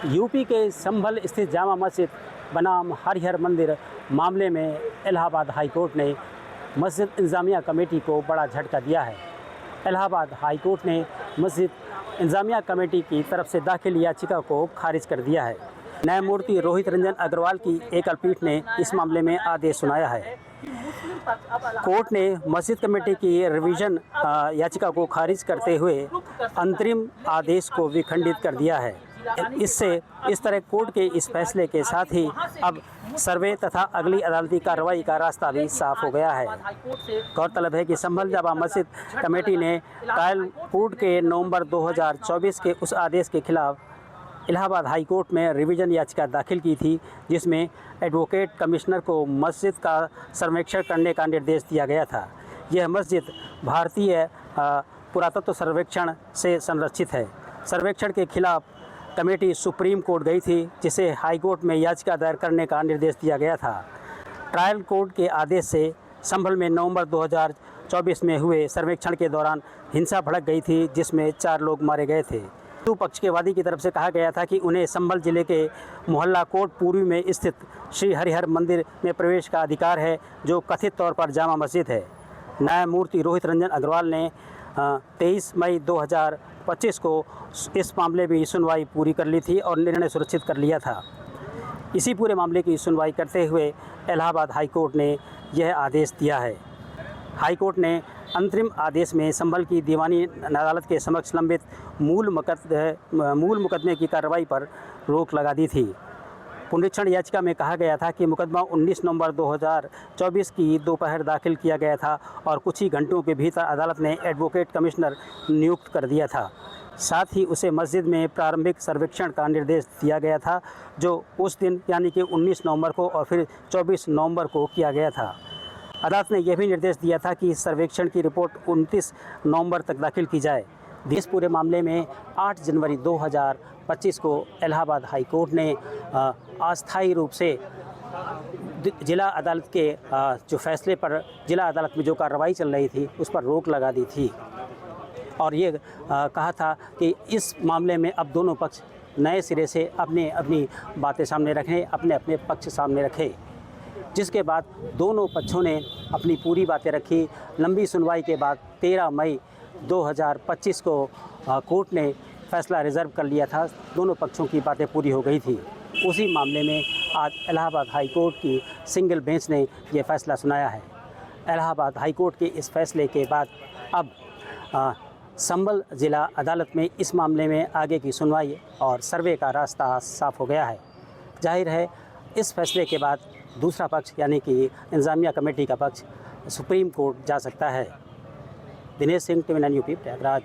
UP के संभल स्थित जामा मस्जिद बनाम हरिहर मंदिर मामले में इलाहाबाद हाई कोर्ट ने मस्जिद इंतज़ामिया कमेटी को बड़ा झटका दिया है। इलाहाबाद हाई कोर्ट ने मस्जिद इंतज़ामिया कमेटी की तरफ से दाखिल याचिका को खारिज कर दिया है। न्यायमूर्ति रोहित रंजन अग्रवाल की एकल पीठ ने इस मामले में आदेश सुनाया है। कोर्ट ने मस्जिद कमेटी की रिवीजन याचिका को खारिज करते हुए अंतरिम आदेश को विखंडित कर दिया है। इस तरह कोर्ट के इस फैसले के साथ ही अब सर्वे तथा अगली अदालती कार्रवाई का रास्ता भी साफ हो गया है। गौरतलब है कि संभल जामा मस्जिद कमेटी ने ट्रायल कोर्ट के नवंबर 2024 के उस आदेश के खिलाफ इलाहाबाद हाई कोर्ट में रिवीजन याचिका दाखिल की थी, जिसमें एडवोकेट कमिश्नर को मस्जिद का सर्वेक्षण करने का निर्देश दिया गया था। यह मस्जिद भारतीय पुरातत्व सर्वेक्षण से संरक्षित है। सर्वेक्षण के खिलाफ कमेटी सुप्रीम कोर्ट गई थी, जिसे हाई कोर्ट में याचिका दायर करने का निर्देश दिया गया था। ट्रायल कोर्ट के आदेश से संभल में नवंबर 2024 में हुए सर्वेक्षण के दौरान हिंसा भड़क गई थी, जिसमें 4 लोग मारे गए थे। पक्ष के वादी की तरफ से कहा गया था कि उन्हें संभल जिले के मोहल्ला कोट पूर्वी में स्थित श्री हरिहर मंदिर में प्रवेश का अधिकार है, जो कथित तौर पर जामा मस्जिद है। न्यायमूर्ति रोहित रंजन अग्रवाल ने 23 मई 2025 को इस मामले में सुनवाई पूरी कर ली थी और निर्णय सुरक्षित कर लिया था। इसी पूरे मामले की सुनवाई करते हुए इलाहाबाद हाई कोर्ट ने यह आदेश दिया है। हाई कोर्ट ने अंतरिम आदेश में संभल की दीवानी अदालत के समक्ष लंबित मूल मुकदमे की कार्रवाई पर रोक लगा दी थी। पुनरीक्षण याचिका में कहा गया था कि मुकदमा 19 नवंबर 2024 की दोपहर दाखिल किया गया था और कुछ ही घंटों के भीतर अदालत ने एडवोकेट कमिश्नर नियुक्त कर दिया था। साथ ही उसे मस्जिद में प्रारंभिक सर्वेक्षण का निर्देश दिया गया था, जो उस दिन यानी कि 19 नवंबर को और फिर 24 नवंबर को किया गया था। अदालत ने यह भी निर्देश दिया था कि सर्वेक्षण की रिपोर्ट 29 नवंबर तक दाखिल की जाए। इस पूरे मामले में 8 जनवरी 2025 को इलाहाबाद हाई कोर्ट ने अस्थायी रूप से जिला अदालत के जो फैसले पर जिला अदालत में जो कार्रवाई चल रही थी उस पर रोक लगा दी थी और ये कहा था कि इस मामले में अब दोनों पक्ष नए सिरे से अपनी बातें सामने रखें, अपने पक्ष सामने रखें। जिसके बाद दोनों पक्षों ने अपनी पूरी बातें रखी। लंबी सुनवाई के बाद 13 मई 2025 को कोर्ट ने फैसला रिजर्व कर लिया था। दोनों पक्षों की बातें पूरी हो गई थी। उसी मामले में आज इलाहाबाद हाई कोर्ट की सिंगल बेंच ने यह फैसला सुनाया है। इलाहाबाद हाई कोर्ट के इस फैसले के बाद अब संभल ज़िला अदालत में इस मामले में आगे की सुनवाई और सर्वे का रास्ता साफ हो गया है। जाहिर है इस फैसले के बाद दूसरा पक्ष यानी कि इंतज़ामिया कमेटी का पक्ष सुप्रीम कोर्ट जा सकता है। Dinesh Singh, TV 9 UP, Prayagraj.